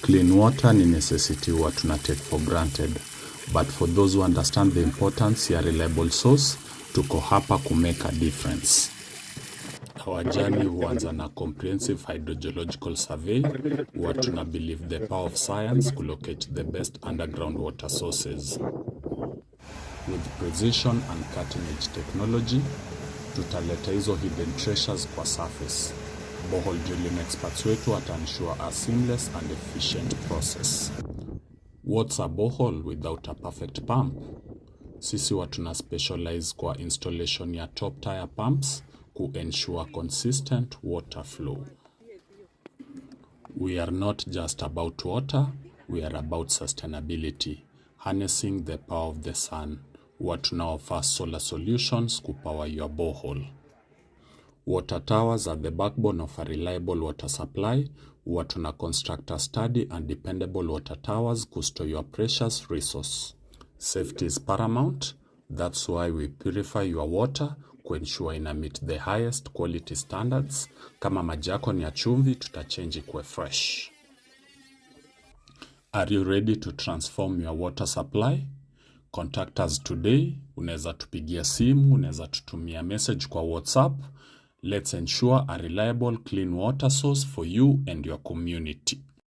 Clean water ni necessity huwa tuna take for granted, but for those who understand the importance ya reliable source, tuko hapa ku make a difference. Our journey huanza na comprehensive hydrogeological survey, huwa tuna believe the power of science to locate the best underground water sources. With precision and cutting edge technology, tutaleta hizo hidden treasures kwa surface. Borehole drilling experts wetu wataensure a seamless and efficient process. What's a borehole without a perfect pump? Sisi watuna specialize kwa installation ya top tier pumps ku ensure consistent water flow. We are not just about water, we are about sustainability, harnessing the power of the sun. Watuna offer solar solutions ku power your borehole. Water towers are the backbone of a reliable water supply. Watuna construct a steady and dependable water towers to store your precious resource. Safety is paramount. That's why we purify your water to ensure ina meet the highest quality standards. Kama maji yako ni ya chumvi, tutachange ikuwe fresh. Are you ready to transform your water supply? Contact us today. Unaweza tupigia simu, unaweza tutumia message kwa WhatsApp. Let's ensure a reliable clean water source for you and your community.